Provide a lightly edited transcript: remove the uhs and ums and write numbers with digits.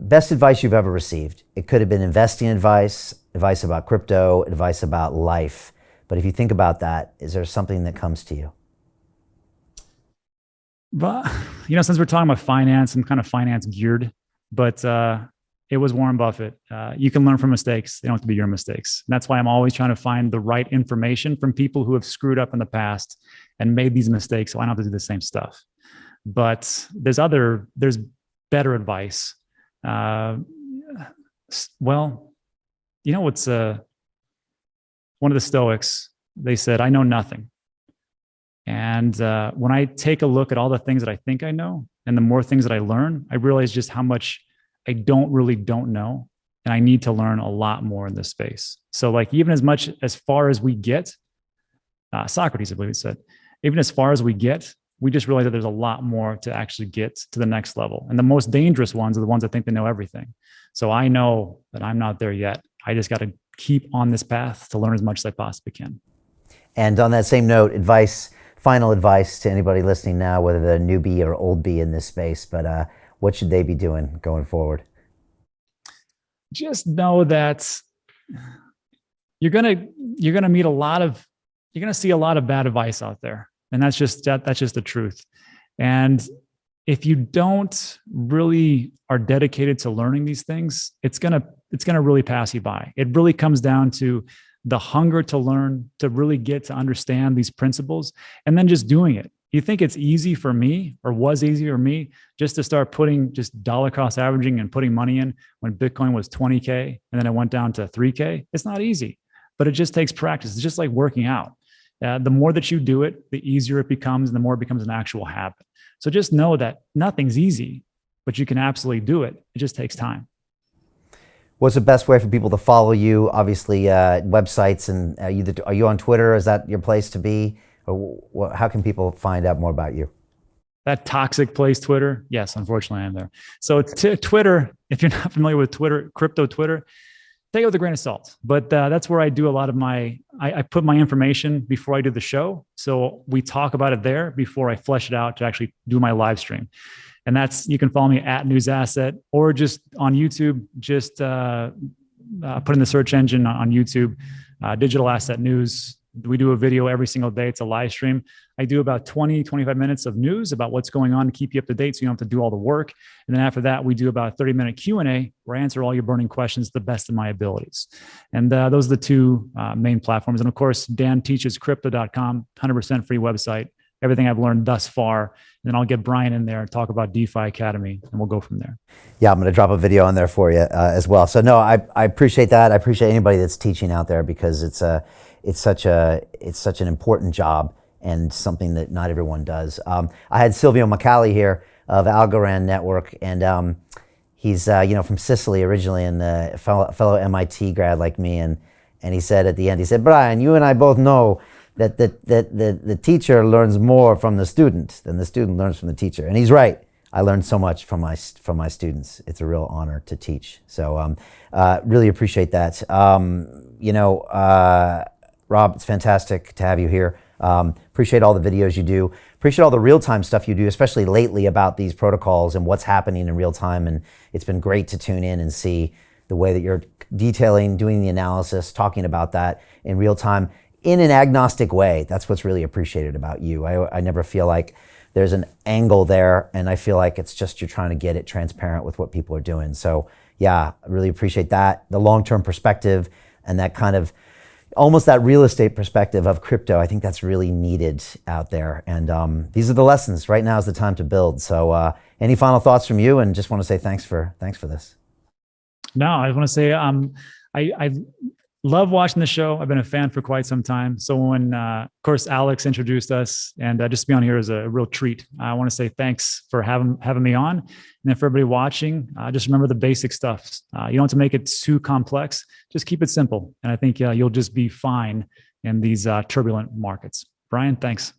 best advice you've ever received. It could have been investing advice, advice about crypto, advice about life. But if you think about that, is there something that comes to you? But, since we're talking about finance, I'm kind of finance geared, but it was Warren Buffett. You can learn from mistakes. They don't have to be your mistakes. And that's why I'm always trying to find the right information from people who have screwed up in the past and made these mistakes, so I don't have to do the same stuff. But there's better advice. What's one of the Stoics, they said, I know nothing. And when I take a look at all the things that I think I know, and the more things that I learn, I realize just how much I don't know. And I need to learn a lot more in this space. So like, even as far as we get, Socrates, I believe he said, even as far as we get, we just realize that there's a lot more to actually get to the next level. And the most dangerous ones are the ones that think they know everything. So I know that I'm not there yet. I just got to keep on this path to learn as much as I possibly can. And on that same note, final advice to anybody listening now, whether they're newbie or old bee in this space, but what should they be doing going forward? Just know that you're gonna see a lot of bad advice out there, and that's just the truth. And if you don't really are dedicated to learning these things, it's gonna really pass you by. It really comes down to the hunger to learn, to really get to understand these principles, and then just doing it. You think it's easy for me, or was easy for me, just to start putting just dollar cost averaging and putting money in when Bitcoin was 20K and then it went down to 3K? It's not easy, but it just takes practice. It's just like working out. The more that you do it, the easier it becomes, and the more it becomes an actual habit. So just know that nothing's easy, but you can absolutely do it. It just takes time. What's the best way for people to follow you? Obviously, websites, and are you on Twitter? Is that your place to be? Or how can people find out more about you? That toxic place, Twitter. Yes, unfortunately, I'm there. So Twitter, if you're not familiar with Twitter, crypto Twitter, take it with a grain of salt. But that's where I do a lot of I put my information before I do the show. So we talk about it there before I flesh it out to actually do my live stream. And you can follow me at News Asset, or just on YouTube, just put in the search engine on YouTube, Digital Asset News. We do a video every single day. It's a live stream. I do about 20-25 minutes of news about what's going on to keep you up to date, so you don't have to do all the work. And then after that, we do about a 30-minute Q&A where I answer all your burning questions to the best of my abilities. And those are the two main platforms. And of course, DANTeachesCrypto.com, 100% free website. Everything I've learned thus far. And then I'll get Brian in there and talk about DeFi Academy, and we'll go from there. Yeah, I'm going to drop a video on there for you as well. So no, I appreciate that. I appreciate anybody that's teaching out there, because it's such an important job and something that not everyone does. I had Silvio Macali here of Algorand Network, and he's from Sicily originally, and a fellow MIT grad like me, and he said at the end, he said, Brian, you and I both know that the teacher learns more from the student than the student learns from the teacher. And he's right. I learned so much from my students. It's a real honor to teach. So really appreciate that. Rob, it's fantastic to have you here. Appreciate all the videos you do. Appreciate all the real-time stuff you do, especially lately about these protocols and what's happening in real time. And it's been great to tune in and see the way that you're detailing, doing the analysis, talking about that in real time in an agnostic way. That's what's really appreciated about you. I never feel like there's an angle there, and I feel like it's just you're trying to get it transparent with what people are doing. So yeah, I really appreciate that. The long-term perspective and that kind of almost that real estate perspective of crypto, I think that's really needed out there. And these are the lessons. Right now is the time to build. So any final thoughts from you? And just want to say thanks for this. No, I want to say I love watching the show. I've been a fan for quite some time. So when, of course, Alex introduced us, and just to be on here is a real treat. I want to say thanks for having me on. And then for everybody watching, just remember the basic stuff. You don't have to make it too complex. Just keep it simple. And I think you'll just be fine in these turbulent markets. Brian, thanks.